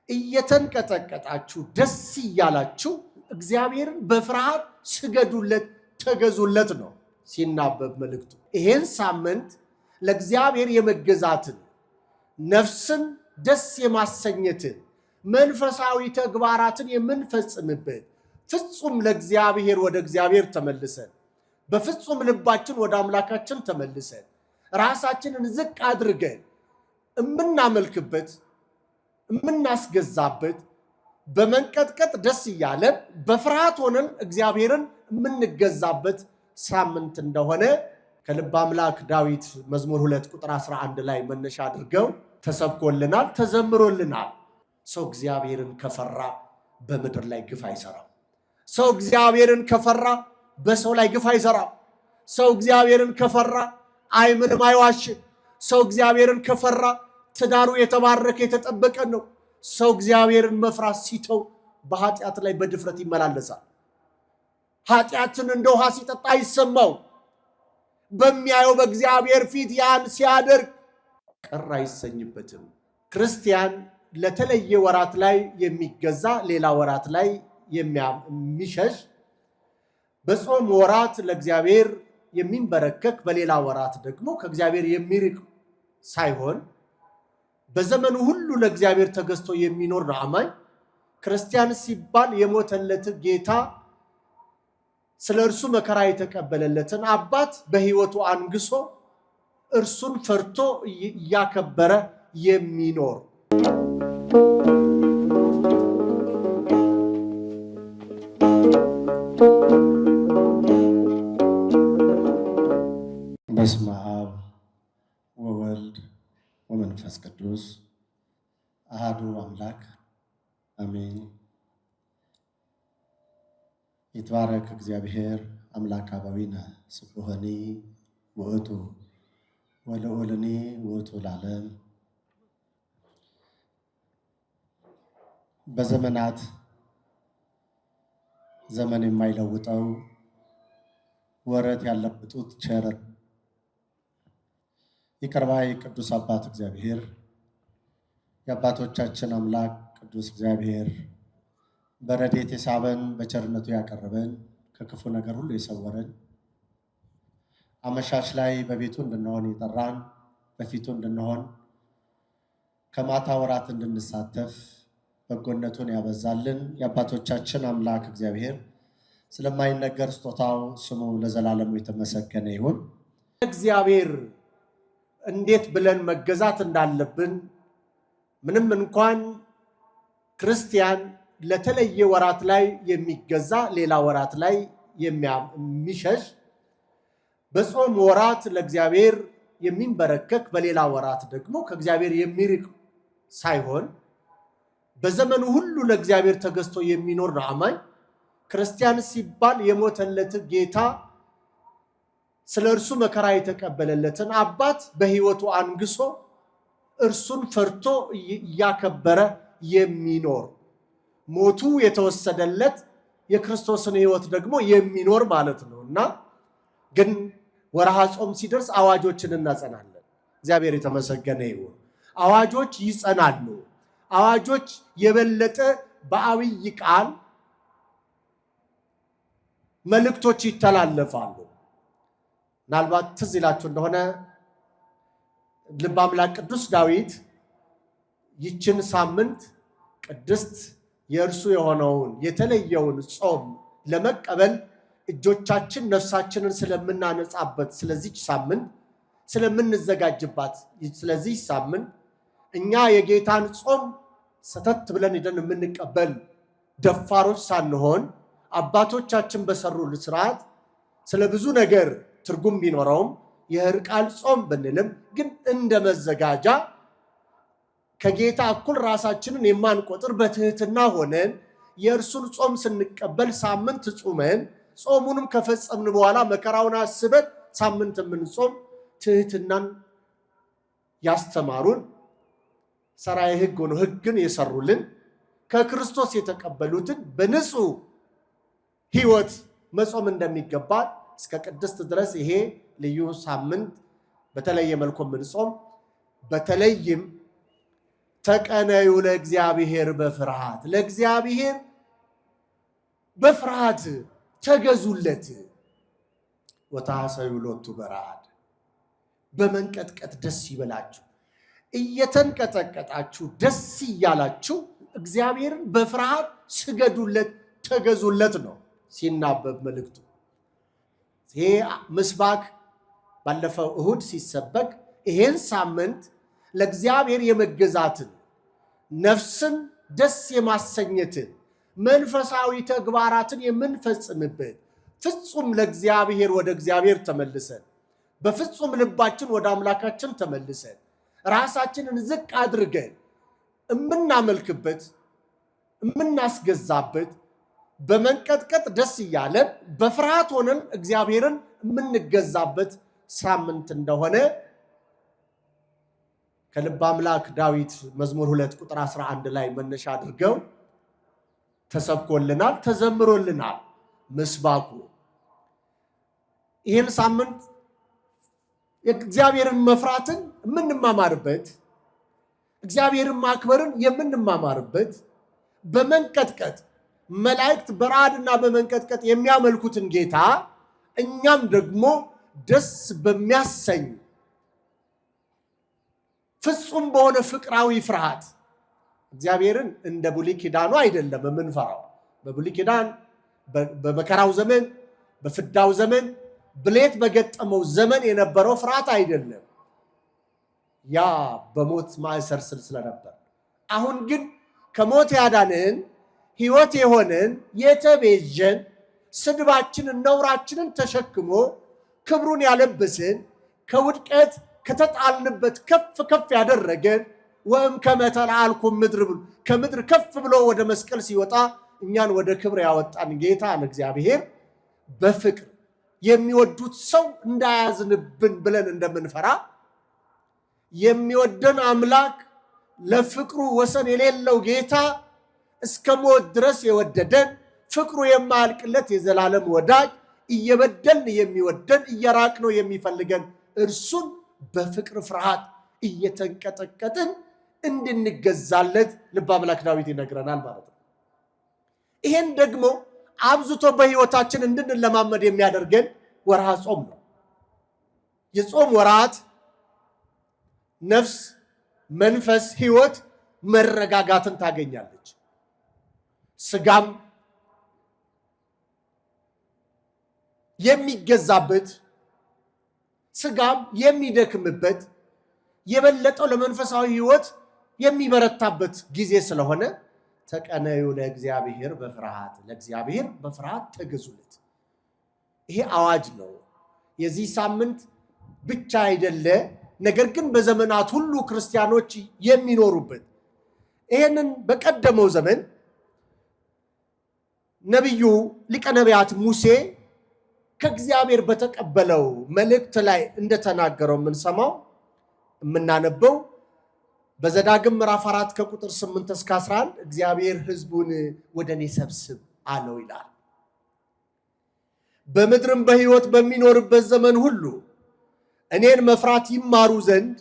እየተንቀጠቀጣችሁ ደስ እያላችሁ እግዚአብሔርን በፍርሃት ስገዱለት ተገዙለት ነው ሲናበብ መልእክቱ። ይሄን ሳምንት ለእግዚአብሔር የመገዛትን ነፍስን ደስ የማሰኘትን መንፈሳዊ ተግባራትን የምንፈጽምበት ፍጹም ለእግዚአብሔር ወደ እግዚአብሔር ተመልሰን በፍጹም ልባችን ወደ አምላካችን ተመልሰን ራሳችንን ዝቅ አድርገን የምናመልክበት የምናስገዛበት በመንቀጥቀጥ ደስ እያለን በፍርሃት ሆነን እግዚአብሔርን የምንገዛበት ሳምንት እንደሆነ ከልብ አምላክ ዳዊት መዝሙር 2 ቁጥር 11 ላይ መነሻ አድርገው ተሰብኮልናል፣ ተዘምሮልናል። ሰው እግዚአብሔርን ከፈራ በምድር ላይ ግፍ አይሰራም። ሰው እግዚአብሔርን ከፈራ በሰው ላይ ግፍ አይሰራም። ሰው እግዚአብሔርን ከፈራ አይምንም አይዋሽም። ሰው እግዚአብሔርን ከፈራ ትዳሩ የተባረከ የተጠበቀ ነው። ሰው እግዚአብሔርን መፍራት ሲተው በኃጢአት ላይ በድፍረት ይመላለሳል። ኃጢአትን እንደ ውሃ ሲጠጣ አይሰማው። በሚያየው በእግዚአብሔር ፊት ያን ሲያደርግ ቅር አይሰኝበትም። ክርስቲያን ለተለየ ወራት ላይ የሚገዛ ሌላ ወራት ላይ የሚሸሽ፣ በጾም ወራት ለእግዚአብሔር የሚንበረከክ በሌላ ወራት ደግሞ ከእግዚአብሔር የሚርቅ ሳይሆን በዘመኑ ሁሉ ለእግዚአብሔር ተገዝቶ የሚኖር ነው አማኝ። ክርስቲያን ሲባል የሞተለት ጌታ ስለ እርሱ መከራ የተቀበለለትን አባት በሕይወቱ አንግሶ እርሱን ፈርቶ እያከበረ የሚኖር በስመ አብ ወወልድ ወመንፈስ ቅዱስ አሐዱ አምላክ አሜን። ይትባረክ እግዚአብሔር አምላክ አበዊነ ስቡሐኒ ውእቱ ወልዑልኒ ውእቱ ለዓለም። በዘመናት ዘመን የማይለውጠው ወረት ያለበጡት ቸር ይቅር ባይ ቅዱስ አባት እግዚአብሔር የአባቶቻችን አምላክ ቅዱስ እግዚአብሔር በረድኤቱ የሳበን በቸርነቱ ያቀረበን ከክፉ ነገር ሁሉ የሰወረን አመሻሽ ላይ በቤቱ እንድንሆን የጠራን በፊቱ እንድንሆን ከማታ ወራት እንድንሳተፍ በጎነቱን ያበዛልን የአባቶቻችን አምላክ እግዚአብሔር ስለማይነገር ስጦታው ስሙ ለዘላለሙ የተመሰገነ ይሁን። እግዚአብሔር እንዴት ብለን መገዛት እንዳለብን ምንም እንኳን ክርስቲያን ለተለየ ወራት ላይ የሚገዛ ሌላ ወራት ላይ የሚሸሽ፣ በጾም ወራት ለእግዚአብሔር የሚንበረከክ በሌላ ወራት ደግሞ ከእግዚአብሔር የሚርቅ ሳይሆን በዘመኑ ሁሉ ለእግዚአብሔር ተገዝቶ የሚኖር ነው አማኝ። ክርስቲያን ሲባል የሞተለት ጌታ ስለ እርሱ መከራ የተቀበለለትን አባት በሕይወቱ አንግሶ እርሱን ፈርቶ እያከበረ የሚኖር ሞቱ የተወሰደለት የክርስቶስን ሕይወት ደግሞ የሚኖር ማለት ነው እና ግን ወርሃ ጾም ሲደርስ አዋጆችን እናጸናለን። እግዚአብሔር የተመሰገነ ይሁን። አዋጆች ይጸናሉ። አዋጆች የበለጠ በአብይ ቃል መልእክቶች ይተላለፋሉ። ምናልባት ትዝ ይላችሁ እንደሆነ ልበ አምላክ ቅዱስ ዳዊት ይችን ሳምንት ቅድስት የእርሱ የሆነውን የተለየውን ጾም ለመቀበል እጆቻችን ነፍሳችንን ስለምናነጻበት ስለዚች ሳምንት ስለምንዘጋጅባት ስለዚህ ሳምንት እኛ የጌታን ጾም ሰተት ብለን ሄደን የምንቀበል ደፋሮች ሳንሆን አባቶቻችን በሰሩት ስርዓት ስለ ብዙ ነገር ትርጉም ቢኖረውም የሕርቃል ጾም ብንልም ግን እንደ መዘጋጃ ከጌታ እኩል ራሳችንን የማንቆጥር በትህትና ሆነን የእርሱን ጾም ስንቀበል ሳምንት ጾመን ጾሙንም ከፈጸምን በኋላ መከራውን አስበን ሳምንት የምንጾም ትህትናን ያስተማሩን ሰራየ ሕግ ሆነው ሕግን የሰሩልን ከክርስቶስ የተቀበሉትን በንጹህ ሕይወት መጾም እንደሚገባ እስከ ቅድስት ድረስ ይሄ ልዩ ሳምንት በተለየ መልኩ የምንጾም በተለይም ተቀነዩ ለእግዚአብሔር በፍርሃት ለእግዚአብሔር በፍርሃት ተገዙለት። ወታሰዩ ሎቱ በረአድ በመንቀጥቀጥ ደስ ይበላችሁ። እየተንቀጠቀጣችሁ ደስ እያላችሁ እግዚአብሔርን በፍርሃት ስገዱለት ተገዙለት ነው ሲናበብ መልእክቱ። ይሄ ምስባክ ባለፈው እሁድ ሲሰበክ ይሄን ሳምንት ለእግዚአብሔር የመገዛትን ነፍስን ደስ የማሰኘትን መንፈሳዊ ተግባራትን የምንፈጽምበት ፍጹም ለእግዚአብሔር ወደ እግዚአብሔር ተመልሰን በፍጹም ልባችን ወደ አምላካችን ተመልሰን ራሳችንን ዝቅ አድርገን የምናመልክበት የምናስገዛበት በመንቀጥቀጥ ደስ እያለን በፍርሃት ሆነን እግዚአብሔርን የምንገዛበት ሳምንት እንደሆነ ከልበ አምላክ ዳዊት መዝሙር 2 ቁጥር 11 ላይ መነሻ አድርገው ተሰብኮልናል፣ ተዘምሮልናል ምስባኩ። ይህን ሳምንት የእግዚአብሔርን መፍራትን የምንማማርበት እግዚአብሔርን ማክበርን የምንማማርበት በመንቀጥቀጥ መላእክት በረአድና በመንቀጥቀጥ የሚያመልኩትን ጌታ እኛም ደግሞ ደስ በሚያሰኝ ፍጹም በሆነ ፍቅራዊ ፍርሃት እግዚአብሔርን እንደ ብሉይ ኪዳኑ አይደለም የምንፈራው። በብሉይ ኪዳን በመከራው ዘመን በፍዳው ዘመን ብሌት በገጠመው ዘመን የነበረው ፍርሃት አይደለም። ያ በሞት ማእሰር ስር ስለነበር፣ አሁን ግን ከሞት ያዳነን ሕይወት የሆነን የተቤዠን ስድባችንን ነውራችንን ተሸክሞ ክብሩን ያለበሰን ከውድቀት ከተጣልንበት ከፍ ከፍ ያደረገን ወይም ከመተላልኩም ምድር ብሎ ከምድር ከፍ ብሎ ወደ መስቀል ሲወጣ እኛን ወደ ክብር ያወጣን ጌታ ለእግዚአብሔር በፍቅር የሚወዱት ሰው እንዳያዝንብን ብለን እንደምንፈራ የሚወደን አምላክ ለፍቅሩ ወሰን የሌለው ጌታ እስከ ሞት ድረስ የወደደን ፍቅሩ የማያልቅለት የዘላለም ወዳጅ እየበደልን የሚወደን እየራቅነው የሚፈልገን እርሱን በፍቅር ፍርሃት እየተንቀጠቀጥን እንድንገዛለት ልበ አምላክ ዳዊት ይነግረናል ማለት ነው። ይሄን ደግሞ አብዝቶ በሕይወታችን እንድንለማመድ የሚያደርገን ወርሃ ጾም ነው። የጾም ወራት ነፍስ፣ መንፈስ፣ ሕይወት መረጋጋትን ታገኛለች። ስጋም የሚገዛበት ስጋም የሚደክምበት የበለጠው ለመንፈሳዊ ሕይወት የሚበረታበት ጊዜ ስለሆነ ተቀነዩ ለእግዚአብሔር በፍርሃት ለእግዚአብሔር በፍርሃት ተገዙለት። ይሄ አዋጅ ነው። የዚህ ሳምንት ብቻ አይደለ፣ ነገር ግን በዘመናት ሁሉ ክርስቲያኖች የሚኖሩበት። ይሄንን በቀደመው ዘመን ነቢዩ ሊቀ ነቢያት ሙሴ ከእግዚአብሔር በተቀበለው መልእክት ላይ እንደተናገረው የምንሰማው የምናነበው በዘዳግም ምዕራፍ 4 ከቁጥር 8 እስከ 11 እግዚአብሔር ሕዝቡን ወደ እኔ ሰብስብ አለው ይላል። በምድርም በሕይወት በሚኖርበት ዘመን ሁሉ እኔን መፍራት ይማሩ ዘንድ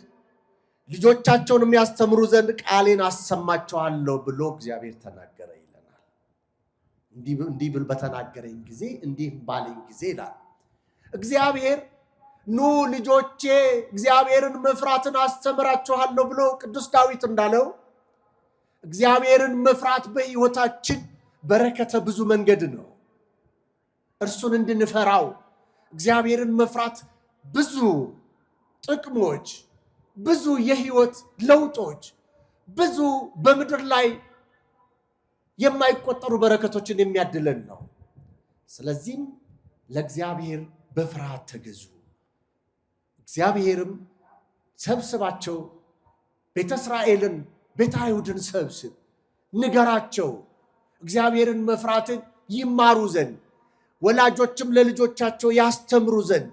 ልጆቻቸውን የሚያስተምሩ ዘንድ ቃሌን አሰማቸዋለሁ ብሎ እግዚአብሔር ተናገረ ይለናል። እንዲህ ብል በተናገረኝ ጊዜ እንዲህ ባለኝ ጊዜ ይላል እግዚአብሔር። ኑ ልጆቼ እግዚአብሔርን መፍራትን አስተምራችኋለሁ ብሎ ቅዱስ ዳዊት እንዳለው እግዚአብሔርን መፍራት በሕይወታችን በረከተ ብዙ መንገድ ነው። እርሱን እንድንፈራው እግዚአብሔርን መፍራት ብዙ ጥቅሞች፣ ብዙ የሕይወት ለውጦች፣ ብዙ በምድር ላይ የማይቆጠሩ በረከቶችን የሚያድለን ነው። ስለዚህም ለእግዚአብሔር በፍርሃት ተገዙ። እግዚአብሔርም ሰብስባቸው፣ ቤተ እስራኤልን ቤተ አይሁድን ሰብስብ፣ ንገራቸው እግዚአብሔርን መፍራትን ይማሩ ዘንድ ወላጆችም ለልጆቻቸው ያስተምሩ ዘንድ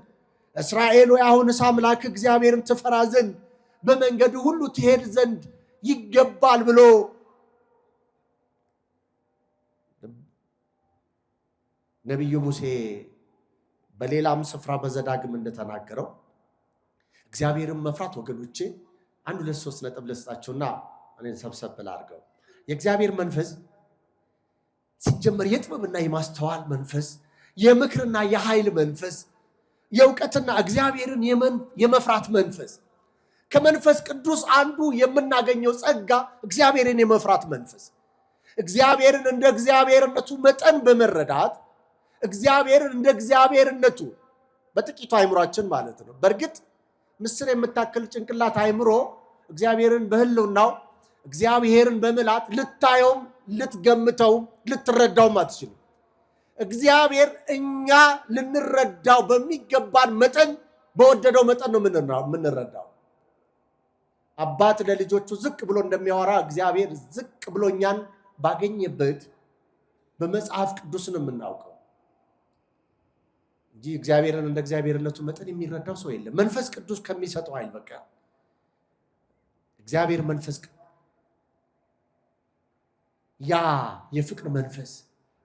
እስራኤል ሆይ አሁንስ አምላክ እግዚአብሔርን ትፈራ ዘንድ በመንገዱ ሁሉ ትሄድ ዘንድ ይገባል ብሎ ነቢዩ ሙሴ በሌላም ስፍራ በዘዳግም እንደተናገረው እግዚአብሔርን መፍራት ወገኖቼ 1 2 3 ነጥብ ልስጣችሁና እኔን ሰብሰብ ላድርገው። የእግዚአብሔር መንፈስ ሲጀመር የጥበብና የማስተዋል መንፈስ፣ የምክርና የኃይል መንፈስ፣ የእውቀትና እግዚአብሔርን የመፍራት መንፈስ። ከመንፈስ ቅዱስ አንዱ የምናገኘው ጸጋ እግዚአብሔርን የመፍራት መንፈስ፣ እግዚአብሔርን እንደ እግዚአብሔርነቱ መጠን በመረዳት እግዚአብሔርን እንደ እግዚአብሔርነቱ በጥቂቱ አይምሯችን ማለት ነው። በእርግጥ ምስር የምታክል ጭንቅላት አይምሮ እግዚአብሔርን በህልውናው እግዚአብሔርን በምላት ልታየውም ልትገምተውም ልትረዳውም አትችልም። እግዚአብሔር እኛ ልንረዳው በሚገባን መጠን በወደደው መጠን ነው የምንረዳው። አባት ለልጆቹ ዝቅ ብሎ እንደሚያወራ እግዚአብሔር ዝቅ ብሎ እኛን ባገኘበት በመጽሐፍ ቅዱስ ነው የምናውቀው እንጂ እግዚአብሔርን እንደ እግዚአብሔርነቱ መጠን የሚረዳው ሰው የለም። መንፈስ ቅዱስ ከሚሰጠው ኃይል በቃ እግዚአብሔር መንፈስ ያ የፍቅር መንፈስ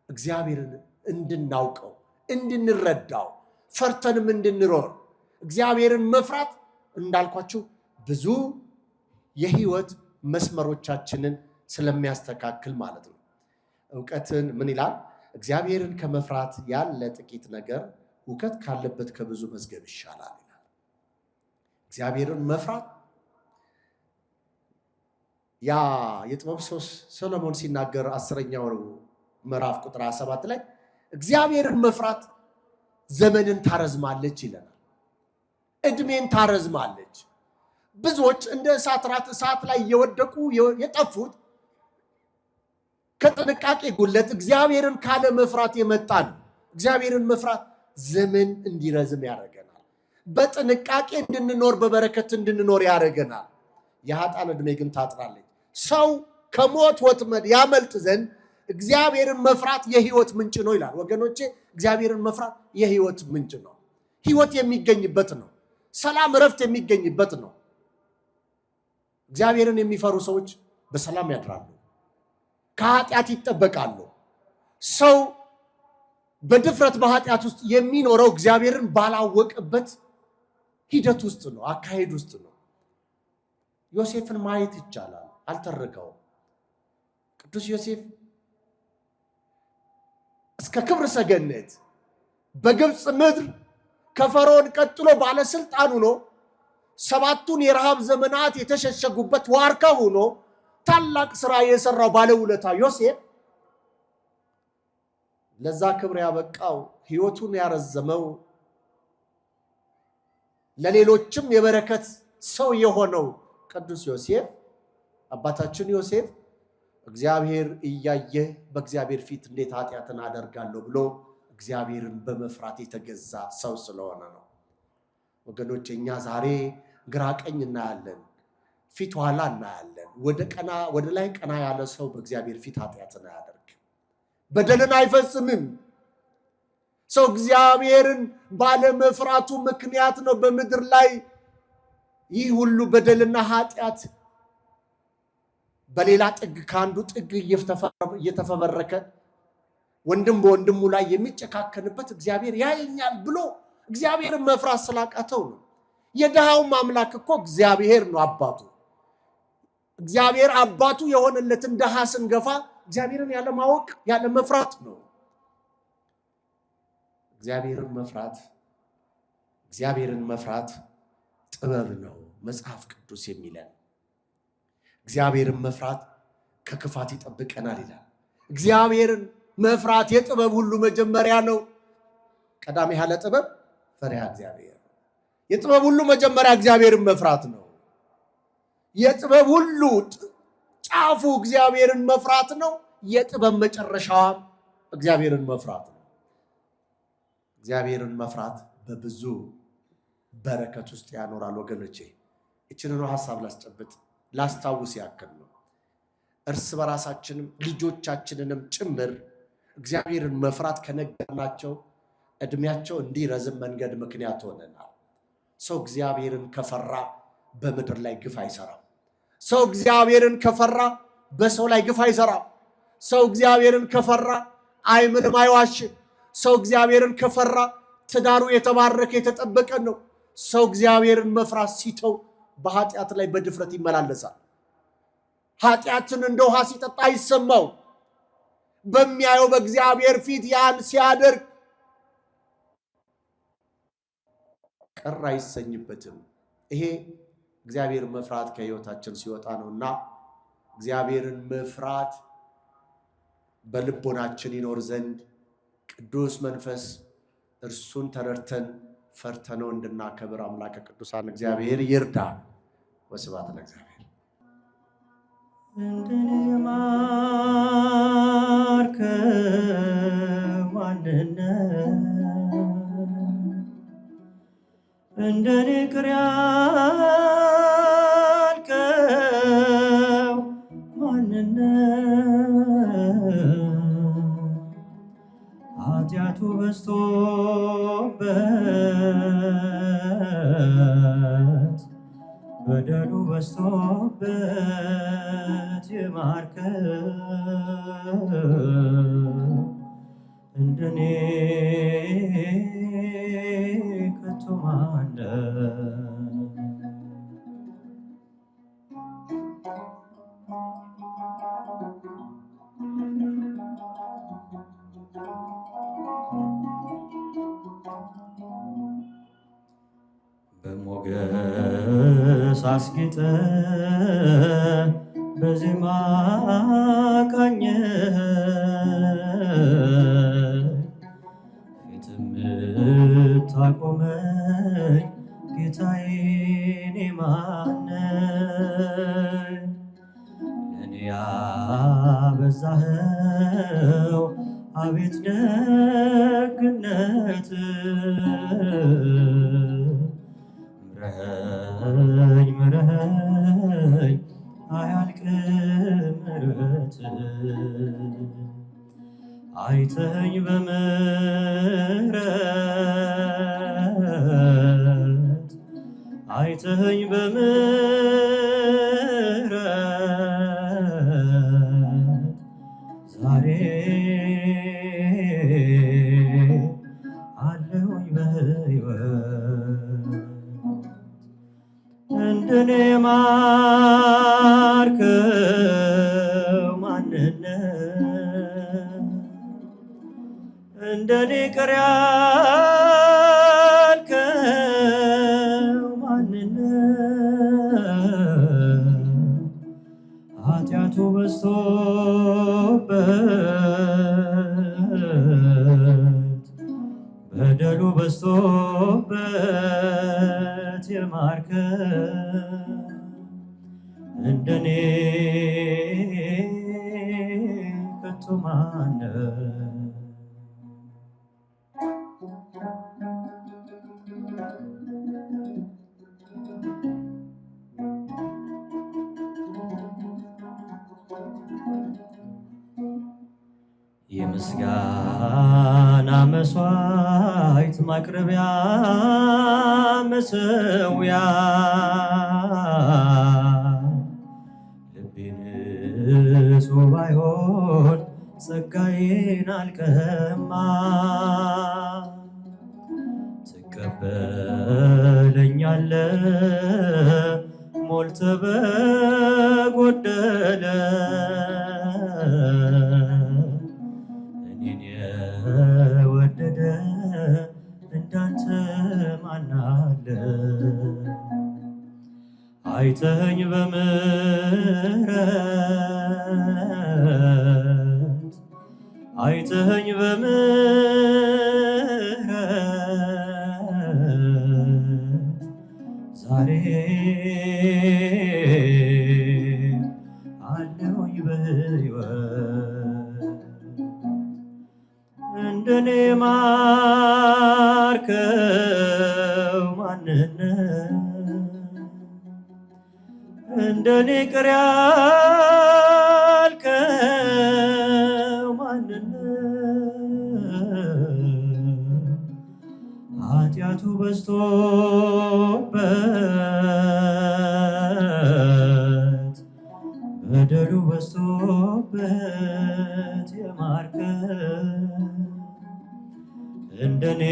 እግዚአብሔርን እንድናውቀው እንድንረዳው ፈርተንም እንድንኖር እግዚአብሔርን መፍራት እንዳልኳችሁ ብዙ የህይወት መስመሮቻችንን ስለሚያስተካክል ማለት ነው። እውቀትን ምን ይላል? እግዚአብሔርን ከመፍራት ያለ ጥቂት ነገር እውቀት ካለበት ከብዙ መዝገብ ይሻላል ይላል። እግዚአብሔርን መፍራት ያ የጥበብ ሰው ሰሎሞን ሲናገር 10ኛው ምዕራፍ ቁጥር 7 ላይ እግዚአብሔርን መፍራት ዘመንን ታረዝማለች ይለናል። እድሜን ታረዝማለች። ብዙዎች እንደ እሳት ራት እሳት ላይ እየወደቁ የጠፉት ከጥንቃቄ ጉለት እግዚአብሔርን ካለ መፍራት የመጣ ነው። እግዚአብሔርን መፍራት ዘመን እንዲረዝም ያደርገናል። በጥንቃቄ እንድንኖር በበረከት እንድንኖር ያደርገናል። የኃጥአን እድሜ ግን ታጥራለች። ሰው ከሞት ወጥመድ ያመልጥ ዘንድ እግዚአብሔርን መፍራት የህይወት ምንጭ ነው ይላል። ወገኖቼ እግዚአብሔርን መፍራት የህይወት ምንጭ ነው። ህይወት የሚገኝበት ነው። ሰላም እረፍት የሚገኝበት ነው። እግዚአብሔርን የሚፈሩ ሰዎች በሰላም ያድራሉ፣ ከኃጢአት ይጠበቃሉ። ሰው በድፍረት በኃጢአት ውስጥ የሚኖረው እግዚአብሔርን ባላወቀበት ሂደት ውስጥ ነው፣ አካሄድ ውስጥ ነው። ዮሴፍን ማየት ይቻላል። አልተረከውም። ቅዱስ ዮሴፍ እስከ ክብር ሰገነት በግብፅ ምድር ከፈርዖን ቀጥሎ ባለስልጣን ሆኖ 7ቱን የረሃብ ዘመናት የተሸሸጉበት ዋርካ ሆኖ ታላቅ ስራ የሰራው ባለውለታ ዮሴፍ ለዛ ክብር ያበቃው ህይወቱን ያረዘመው ለሌሎችም የበረከት ሰው የሆነው ቅዱስ ዮሴፍ አባታችን ዮሴፍ እግዚአብሔር እያየ በእግዚአብሔር ፊት እንዴት ኃጢአትን አደርጋለሁ ብሎ እግዚአብሔርን በመፍራት የተገዛ ሰው ስለሆነ ነው። ወገኖች እኛ ዛሬ ግራ ቀኝ እናያለን፣ ፊት ኋላ እናያለን። ወደ ላይ ቀና ያለ ሰው በእግዚአብሔር ፊት ኃጢአትን አያደርግም፣ በደልን አይፈጽምም። ሰው እግዚአብሔርን ባለመፍራቱ ምክንያት ነው በምድር ላይ ይህ ሁሉ በደልና ኃጢአት በሌላ ጥግ ከአንዱ ጥግ እየተፈበረከ ወንድም በወንድሙ ላይ የሚጨካከንበት እግዚአብሔር ያየኛል ብሎ እግዚአብሔርን መፍራት ስላቃተው ነው። የድሃውም አምላክ እኮ እግዚአብሔር ነው አባቱ። እግዚአብሔር አባቱ የሆነለትን ድሃ ስንገፋ እግዚአብሔርን ያለማወቅ ያለመፍራት ነው። እግዚአብሔርን መፍራት ጥበብ ነው መጽሐፍ ቅዱስ የሚለን። እግዚአብሔርን መፍራት ከክፋት ይጠብቀናል ይላል። እግዚአብሔርን መፍራት የጥበብ ሁሉ መጀመሪያ ነው። ቀዳሚ ያለ ጥበብ ፈሪሃ እግዚአብሔር። የጥበብ ሁሉ መጀመሪያ እግዚአብሔርን መፍራት ነው። የጥበብ ሁሉ ጫፉ እግዚአብሔርን መፍራት ነው። የጥበብ መጨረሻዋም እግዚአብሔርን መፍራት ነው። እግዚአብሔርን መፍራት በብዙ በረከት ውስጥ ያኖራል። ወገኖቼ እችንን ሐሳብ ላስታውስ ያክል ነው። እርስ በራሳችንም ልጆቻችንንም ጭምር እግዚአብሔርን መፍራት ከነገርናቸው እድሜያቸው እንዲረዝም መንገድ ምክንያት ሆነናል። ሰው እግዚአብሔርን ከፈራ በምድር ላይ ግፍ አይሰራም። ሰው እግዚአብሔርን ከፈራ በሰው ላይ ግፍ አይሰራም። ሰው እግዚአብሔርን ከፈራ አይምንም፣ አይዋሽም። ሰው እግዚአብሔርን ከፈራ ትዳሩ የተባረከ የተጠበቀ ነው። ሰው እግዚአብሔርን መፍራት ሲተው በኃጢአት ላይ በድፍረት ይመላለሳል። ኃጢአትን እንደ ውሃ ሲጠጣ ይሰማው። በሚያየው በእግዚአብሔር ፊት ያን ሲያደርግ ቅር አይሰኝበትም። ይሄ እግዚአብሔር መፍራት ከሕይወታችን ሲወጣ ነውና እግዚአብሔርን መፍራት በልቦናችን ይኖር ዘንድ ቅዱስ መንፈስ እርሱን ተረድተን ፈርተነው እንድናከብር አምላከ ቅዱሳን እግዚአብሔር ይርዳን። ወስብሐት ለእግዚአብሔር። እንደኔ የማርከው ማንነት እንደኔ ቅር ያልከው ማንነት ኃጢአቱ በዝቶበት በደሉ በዝቶበት የማርከው እንደኔ ከቶ ማን ነው? በሞገስ አስጌጠ በዜማ ቃኘ ፊትም ታቆመኝ ጌታዬ እኔ ማን ነኝ? ለእኔ ያበዛኸው አቤት ደግነት ምረኸኝ ምረኸኝ አያልቅም ምሕረትህ አይተኸኝ በምሕረት አይተኸኝ በምሕረት ዛሬ አለሁኝ በሕይወት እንደኔ ማርከው ማንነት እንደኔ ቅር ያልከው ማንነት ኃጢአቱ በዝቶበት በደሉ በዝቶበት የማርከው እንደኔ ከቶ ማን ነው? የምስጋና መስዋዕት ማቅረቢያ መሠዊያ ልቤን ንጹሕ ባይሆን ጸጋዬን አልቀማ ትቀበለኛለህ ሞልተህ በጎደለ እኔን የወደደ እንዳንተ ማን አለ? አይተኸኝ በምሕረት አይተኸኝ በምሕረት ዛሬ አለሁኝ በሕይወት እንደኔ ማርከው ማንነት እንደኔ ቅር ያልከው ማንነት ኃጢአቱ በዝቶበት በደሉ በዝቶበት የማርከው እንደኔ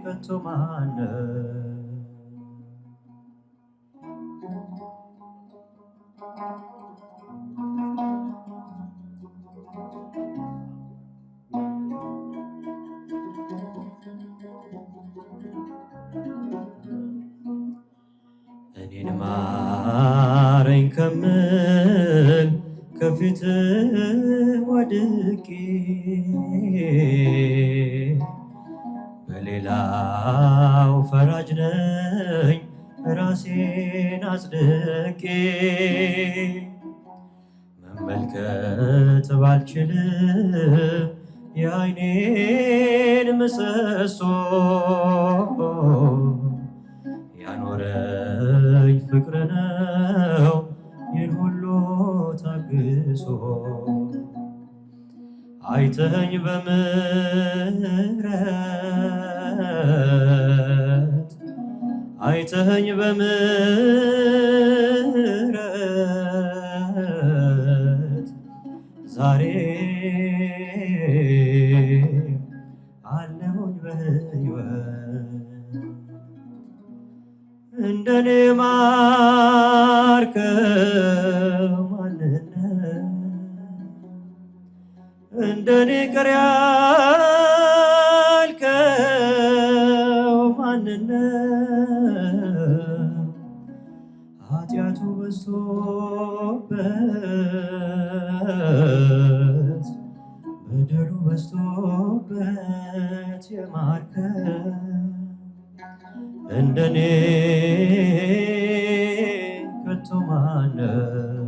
ከቶ ማን ነው? ማረኝ ከምል ከፊት ወድቄ በሌላው ፈራጅ ነኝ ራሴን አጽድቄ መመልከት ባልችልም የዓይኔን ምሰሶ ያኖረኝ ፍቅር ነው ይህን ሁሉ ታግሶ አይተኸኝ በምሕረት አይተኸኝ በምሕረት ዛሬ አለሁኝ በሕይወት እንደኔ ማርከው ማንነት እንደኔ ቅር ያልከው ማንነት ኃጢአቱ በዝቶበት በደሉ በዝቶበት የማርከው እንደኔ ከቶ ማነው?